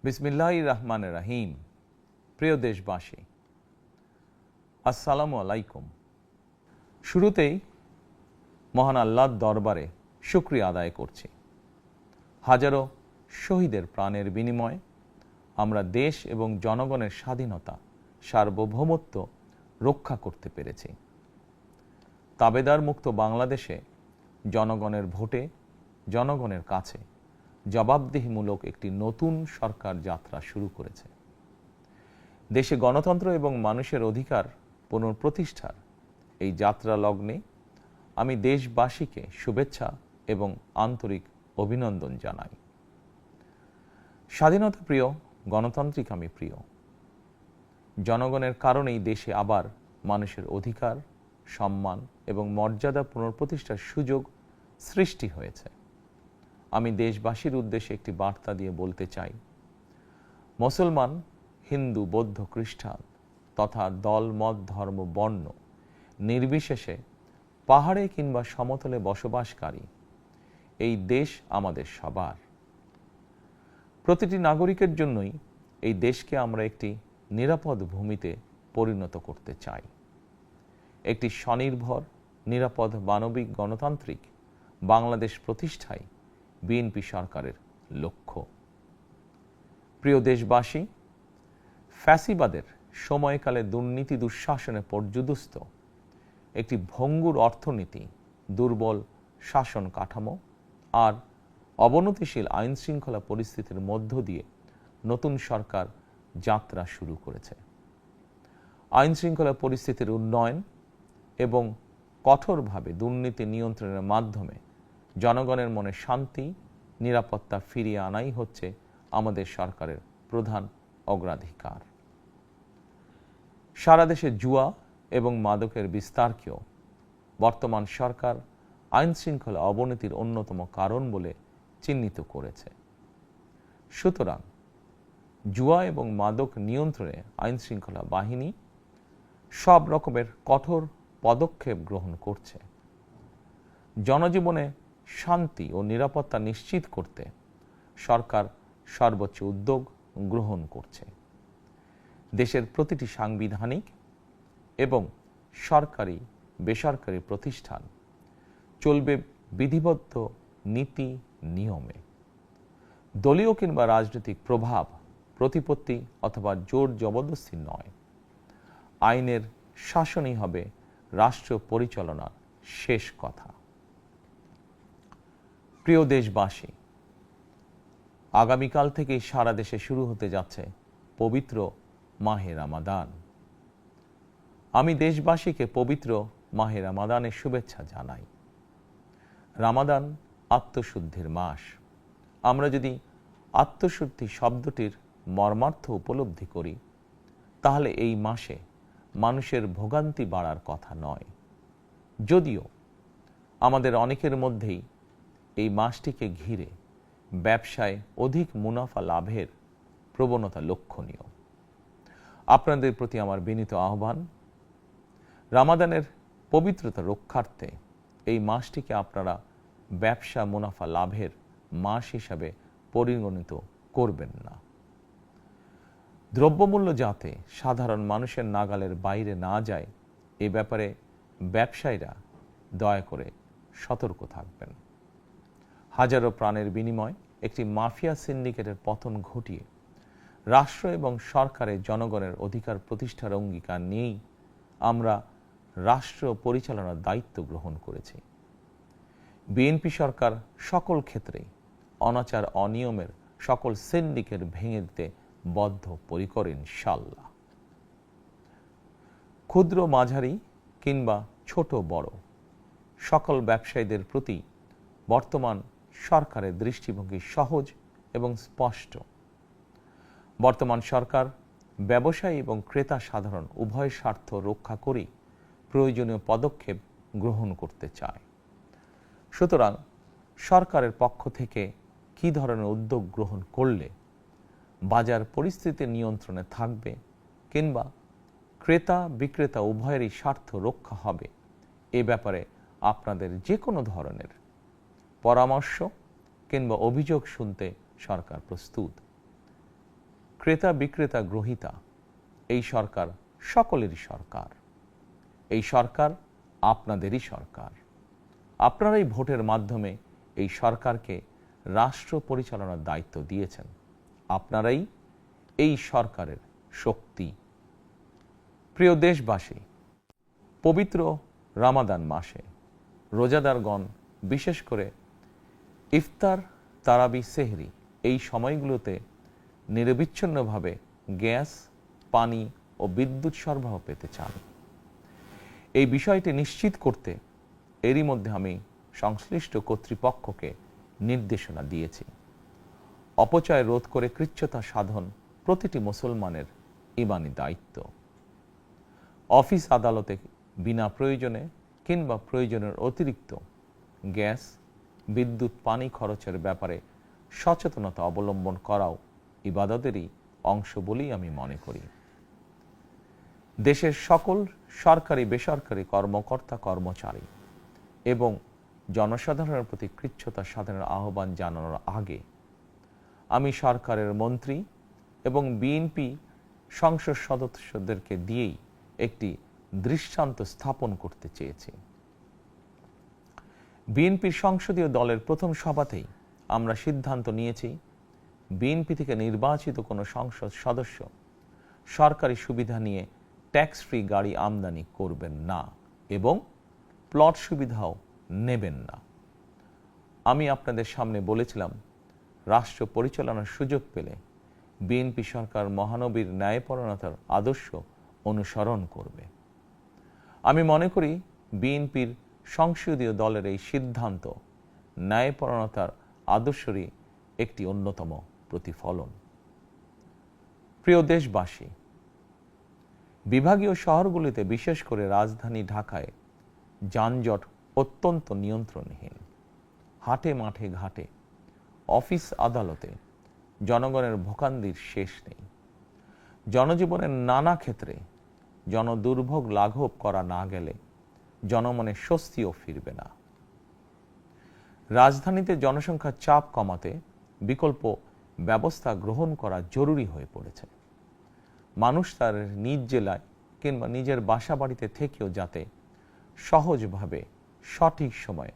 বিসমিল্লাহির রহমানির রহিম। প্রিয় দেশবাসী, আসসালামু আলাইকুম। শুরুতেই মহান আল্লাহর দরবারে শুকরিয়া আদায় করছি। হাজারো শহীদের প্রাণের বিনিময়ে আমরা দেশ এবং জনগণের স্বাধীনতা, সার্বভৌমত্ব রক্ষা করতে পেরেছি। তাবেদার মুক্ত বাংলাদেশে জনগণের ভোটে জনগণের কাছে জবাবদিহিমূলক একটি নতুন সরকার যাত্রা শুরু করেছে। দেশে গণতন্ত্র এবং মানুষের অধিকার পুনঃপ্রতিষ্ঠার এই যাত্রা লগ্নে আমি দেশবাসীকে শুভেচ্ছা এবং আন্তরিক অভিনন্দন জানাই। স্বাধীনতা প্রিয়, গণতান্ত্রিক আমি প্রিয়। জনগণের কারণেই দেশে আবার মানুষের অধিকার, সম্মান এবং মর্যাদা পুনঃপ্রতিষ্ঠার সুযোগ সৃষ্টি হয়েছে। আমি দেশবাসীর উদ্দেশ্যে একটি বার্তা দিয়ে বলতে চাই, মুসলমান, হিন্দু, বৌদ্ধ, খ্রিস্টান তথা দল, মত, ধর্ম, বর্ণ নির্বিশেষে পাহাড়ে কিংবা সমতলে বসবাসকারী এই দেশ আমাদের সবার। প্রতিটি নাগরিকের জন্যই এই দেশকে আমরা একটি নিরাপদ ভূমিতে পরিণত করতে চাই। একটি স্বনির্ভর, নিরাপদ, মানবিক, গণতান্ত্রিক বাংলাদেশ প্রতিষ্ঠাই বিএনপি সরকারের লক্ষ্য। প্রিয় দেশবাসী, ফ্যাসিবাদের সময়কালে দুর্নীতি দুঃশাসনে পর্যুদস্ত একটি ভঙ্গুর অর্থনীতি, দুর্বল শাসন কাঠামো আর অবনতিশীল আইন শৃঙ্খলা পরিস্থিতির মধ্য দিয়ে নতুন সরকার যাত্রা শুরু করেছে। আইন শৃঙ্খলা পরিস্থিতির উন্নয়ন এবং কঠোরভাবে দুর্নীতি নিয়ন্ত্রণের মাধ্যমে জনগণের মনে শান্তি, নিরাপত্তা ফিরিয়ে আনাই হচ্ছে আমাদের সরকারের প্রধান অগ্রাধিকার। সারা দেশে জুয়া এবং মাদকের বিস্তারকেও বর্তমান সরকার আইন শৃঙ্খলা অবনতির অন্যতম কারণ বলে চিহ্নিত করেছে। সুতরাং জুয়া এবং মাদক নিয়ন্ত্রণে আইন শৃঙ্খলা বাহিনী সব রকমের কঠোর পদক্ষেপ গ্রহণ করছে। জনজীবনে শান্তি ও নিরাপত্তা নিশ্চিত করতে সরকার সর্বোচ্চ উদ্যোগ গ্রহণ করছে। দেশের প্রতিটি সাংবিধানিক এবং সরকারি বেসরকারি প্রতিষ্ঠান চলবে বিধিবদ্ধ নীতি নিয়মে। দলীয় কিংবা রাজনৈতিক প্রভাব, প্রতিপত্তি অথবা জোর জবরদস্তি নয়। আইনের শাসনই হবে রাষ্ট্র পরিচালনার শেষ কথা। প্রিয় দেশবাসী, আগামীকাল থেকেই সারা দেশে শুরু হতে যাচ্ছে পবিত্র মাহে রমাদান। আমি দেশবাসীকে পবিত্র মাহে রমাদানের শুভেচ্ছা জানাই। রমাদান আত্মশুদ্ধির মাস। আমরা যদি আত্মশুদ্ধি শব্দটির মর্মার্থ উপলব্ধি করি, তাহলে এই মাসে মানুষের ভোগান্তি বাড়ার কথা নয়। যদিও আমাদের অনেকের মধ্যেই এই মাসটিকে ঘিরে ব্যবসায় অধিক মুনাফা লাভের প্রবণতা লক্ষণীয়। আপনাদের প্রতি আমার বিনীত আহ্বান, রমাদানের পবিত্রতা রক্ষার্থে এই মাসটিকে আপনারা ব্যবসা মুনাফা লাভের মাস হিসাবে পরিগণিত করবেন না। দ্রব্যমূল্য যাতে সাধারণ মানুষের নাগালের বাইরে না যায়, এ ব্যাপারে ব্যবসায়ীরা দয়া করে সতর্ক থাকবেন। হাজারো প্রাণের বিনিময়ে একটি মাফিয়া সিন্ডিকেটের পতন ঘটিয়ে রাষ্ট্র এবং সরকারের জনগণের অধিকার প্রতিষ্ঠার অঙ্গীকার নিয়েই আমরা রাষ্ট্র পরিচালনার দায়িত্ব গ্রহণ করেছি। বিএনপি সরকার সকল ক্ষেত্রেই অনাচার অনিয়মের সকল সিন্ডিকেট ভেঙে দিতে বদ্ধপরিকর ইনশাআল্লাহ। ক্ষুদ্র, মাঝারি কিংবা ছোট বড় সকল ব্যবসায়ীদের প্রতি বর্তমান সরকারের দৃষ্টিভঙ্গি সহজ এবং স্পষ্ট। বর্তমান সরকার ব্যবসায়ী এবং ক্রেতা সাধারণ উভয় স্বার্থ রক্ষা করেই প্রয়োজনীয় পদক্ষেপ গ্রহণ করতে চায়। সুতরাং সরকারের পক্ষ থেকে কী ধরনের উদ্যোগ গ্রহণ করলে বাজার পরিস্থিতি নিয়ন্ত্রণে থাকবে কিংবা ক্রেতা বিক্রেতা উভয়েরই স্বার্থ রক্ষা হবে, এ ব্যাপারে আপনাদের যে কোনো ধরনের পরামর্শ কিংবা অভিযোগ শুনতে সরকার প্রস্তুত। ক্রেতা বিক্রেতা গ্রহীতা, এই সরকার সকলেরই সরকার। এই সরকার আপনাদেরই সরকার। আপনারাই ভোটের মাধ্যমে এই সরকারকে রাষ্ট্র পরিচালনার দায়িত্ব দিয়েছেন। আপনারাই এই সরকারের শক্তি। প্রিয় দেশবাসী, পবিত্র রামাদান মাসে রোজাদারগণ বিশেষ করে ইফতার, তারাবি, সেহরি এই সময়গুলোতে নিরবিচ্ছিন্নভাবে গ্যাস, পানি ও বিদ্যুৎ সরবরাহ পেতে চান। এই বিষয়টি নিশ্চিত করতে এরই মধ্যে আমি সংশ্লিষ্ট কর্তৃপক্ষকে নির্দেশনা দিয়েছি। অপচয় রোধ করে কৃচ্ছ্রতা সাধন প্রতিটি মুসলমানের ঈমানি দায়িত্ব। অফিস আদালতে বিনা প্রয়োজনে কিংবা প্রয়োজনের অতিরিক্ত গ্যাস, বিদ্যুৎ, পানি খরচের ব্যাপারে সচেতনতা অবলম্বন করাও ইবাদতেরই অংশ বলেই আমি মনে করি। দেশের সকল সরকারি বেসরকারি কর্মকর্তা কর্মচারী এবং জনসাধারণের প্রতি কৃচ্ছ্রতা সাধনের আহ্বান জানানোর আগে আমি সরকারের মন্ত্রী এবং বিএনপি সংসদ সদস্যদেরকে দিয়েই একটি দৃষ্টান্ত স্থাপন করতে চেয়েছি। বিএনপির সংসদীয় দলের প্রথম সভাতেই আমরা সিদ্ধান্ত নিয়েছি, বিএনপি থেকে নির্বাচিত কোনো সংসদ সদস্য সরকারি সুবিধা নিয়ে ট্যাক্স ফ্রি গাড়ি আমদানি করবেন না এবং প্লট সুবিধাও নেবেন না। আমি আপনাদের সামনে বলেছিলাম, রাষ্ট্র পরিচালনার সুযোগ পেলে বিএনপি সরকার মহানবীর ন্যায়পরায়ণতার আদর্শ অনুসরণ করবে। আমি মনে করি বিএনপির সংসদীয় দলের এই সিদ্ধান্ত ন্যায়পরায়ণতার আদর্শেরই একটি অন্যতম প্রতিফলন। প্রিয় দেশবাসী, বিভাগীয় শহরগুলিতে বিশেষ করে রাজধানী ঢাকায় যানজট অত্যন্ত নিয়ন্ত্রণহীন। হাটে মাঠে ঘাটে, অফিস আদালতে জনগণের ভোগান্তির শেষ নেই। জনজীবনের নানা ক্ষেত্রে জনদুর্ভোগ লাঘব করা না গেলে জনমনে স্বস্তিও ফিরবে না। রাজধানীতে জনসংখ্যার চাপ কমাতে বিকল্প ব্যবস্থা গ্রহণ করা জরুরি হয়ে পড়েছে। মানুষ তার নিজ জেলায় কিংবা নিজের বাসা বাড়িতে থেকেও যাতে সহজভাবে সঠিক সময়ে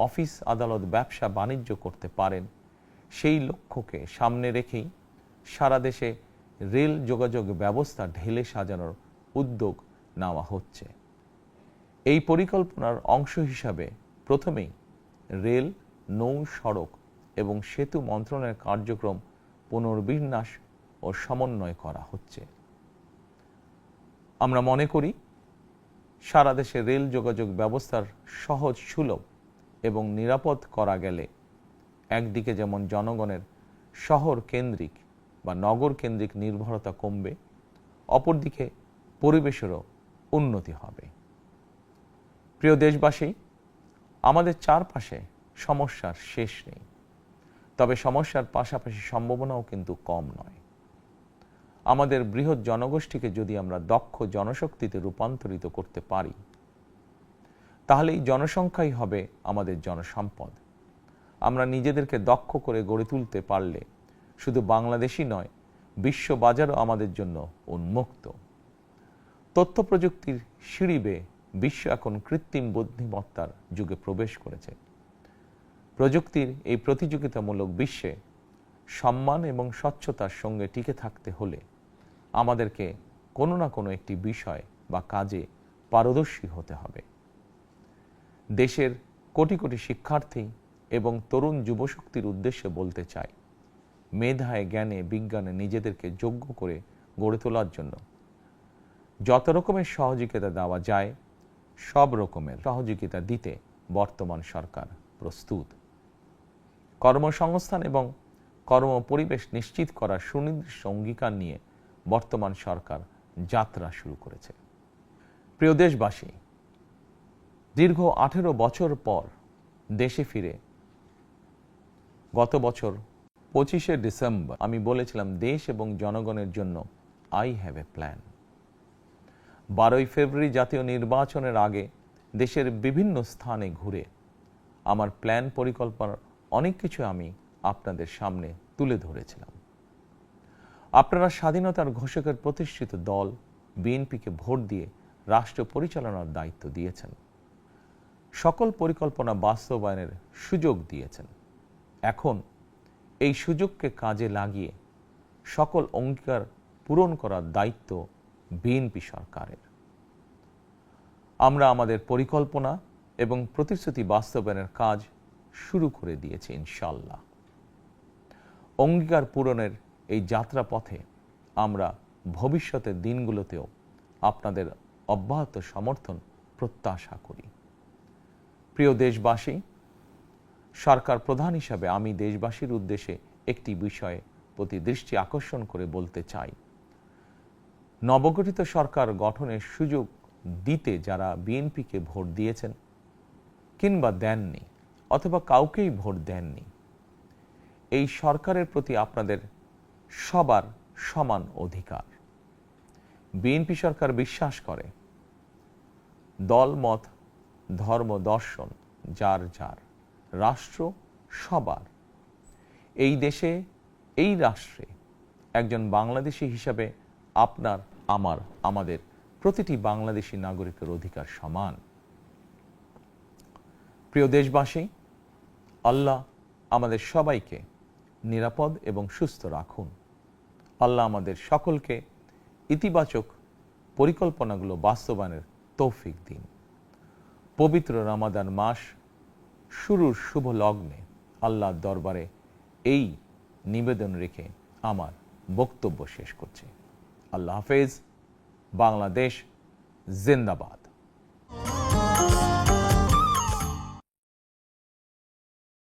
অফিস আদালত ব্যবসা বাণিজ্য করতে পারেন, সেই লক্ষ্যকে সামনে রেখেই সারা দেশে রেল যোগাযোগ ব্যবস্থা ঢেলে সাজানোর উদ্যোগ নেওয়া হচ্ছে। এই পরিকল্পনার অংশ হিসাবে প্রথমেই রেল, নৌ, সড়ক এবং সেতু মন্ত্রণালয়ের কার্যক্রম পুনর্বিন্যাস ও সমন্বয় করা হচ্ছে। আমরা মনে করি সারা দেশে রেল যোগাযোগ ব্যবস্থার সহজ, সুলভ এবং নিরাপদ করা গেলে একদিকে যেমন জনগণের শহর কেন্দ্রিক বা নগর কেন্দ্রিক নির্ভরতা কমবে, অপরদিকে পরিবেশেরও উন্নতি হবে। প্রিয় দেশবাসী, আমাদের চারপাশে সমস্যার শেষ নেই, তবে সমস্যার পাশাপাশি সম্ভাবনাও কিন্তু কম নয়। আমাদের বৃহৎ জনগোষ্ঠীকে যদি আমরা দক্ষ জনশক্তিতে রূপান্তরিত করতে পারি, তাহলে এই জনসংখ্যাই হবে আমাদের জনসম্পদ। আমরা নিজেদেরকে দক্ষ করে গড়ে তুলতে পারলে শুধু বাংলাদেশই নয়, বিশ্ব বাজারও আমাদের জন্য উন্মুক্ত। তথ্য প্রযুক্তির সিঁড়ি বেয়ে বিশ্ব এখন কৃত্রিম বুদ্ধিমত্তার যুগে প্রবেশ করেছে। প্রযুক্তির এই প্রতিযোগিতামূলক বিশ্বে সম্মান এবং স্বচ্ছতার সঙ্গে টিকে থাকতে হলে আমাদেরকে কোনো না কোনো একটি বিষয় বা কাজে পারদর্শী হতে হবে। দেশের কোটি কোটি শিক্ষার্থী এবং তরুণ যুবশক্তির উদ্দেশ্যে বলতে চাই, মেধায়, জ্ঞানে, বিজ্ঞানে নিজেদেরকে যোগ্য করে গড়ে তোলার জন্য যত রকমের সহযোগিতা দেওয়া যায় সব রকমের সহযোগিতা দিতে বর্তমান সরকার প্রস্তুত। কর্মসংস্থান এবং কর্মপরিবেশ নিশ্চিত করার সুনির্দিষ্ট অঙ্গীকার নিয়ে বর্তমান সরকার যাত্রা শুরু করেছে। প্রিয় দেশবাসী, দীর্ঘ 18 বছর পর দেশে ফিরে গত বছর 25শে ডিসেম্বর আমি বলেছিলাম, দেশ এবং জনগণের জন্য আই হ্যাভ এ প্ল্যান। 12ই ফেব্রুয়ারি জাতীয় নির্বাচনের আগে দেশের বিভিন্ন স্থানে ঘুরে আমার প্ল্যান পরিকল্পনার অনেক কিছু আমি আপনাদের সামনে তুলে ধরেছিলাম। আপনারা স্বাধীনতার ঘোষকের প্রতিষ্ঠিত দল বিএনপিকে ভোট দিয়ে রাষ্ট্র পরিচালনার দায়িত্ব দিয়েছেন, সকল পরিকল্পনা বাস্তবায়নের সুযোগ দিয়েছেন। এখন এই সুযোগকে কাজে লাগিয়ে সকল অঙ্গীকার পূরণ করার দায়িত্ব বিএনপি সরকারের। আমরা আমাদের পরিকল্পনা এবং প্রতিশ্রুতি বাস্তবায়নের কাজ শুরু করে দিয়েছি ইনশাআল্লাহ। অঙ্গীকার পূরণের এই যাত্রাপথে আমরা ভবিষ্যতের দিনগুলোতেও আপনাদের অব্যাহত সমর্থন প্রত্যাশা করি। প্রিয় দেশবাসী, সরকার প্রধান হিসাবে আমি দেশবাসীর উদ্দেশ্যে একটি বিষয়ে প্রতি দৃষ্টি আকর্ষণ করে বলতে চাই। নবগঠিত সরকার গঠনের সুযোগ দিতে যারা বিএনপিকে ভোট দিয়েছেন কিংবা দেননি অথবা কাউকেই ভোট দেননি, এই সরকারের প্রতি আপনাদের সবার সমান অধিকার। বিএনপি সরকার বিশ্বাস করে দল মত ধর্ম দর্শন যার যার, রাষ্ট্র সবার। এই দেশে এই রাষ্ট্রে একজন বাংলাদেশী হিসাবে আপনার আমার আমাদের প্রতিটি বাংলাদেশী নাগরিকের অধিকার সমান। প্রিয় দেশবাসী, আল্লাহ আমাদের সবাইকে নিরাপদ এবং সুস্থ রাখুন। আল্লাহ আমাদের সকলকে ইতিবাচক পরিকল্পনাগুলো বাস্তবায়নের তৌফিক দিন। পবিত্র রমাদান মাস শুরুর শুভ লগ্নে আল্লাহর দরবারে এই নিবেদন রেখে আমার বক্তব্য শেষ করছি। আল্লাহ হাফেজ। বাংলাদেশ জিন্দাবাদ।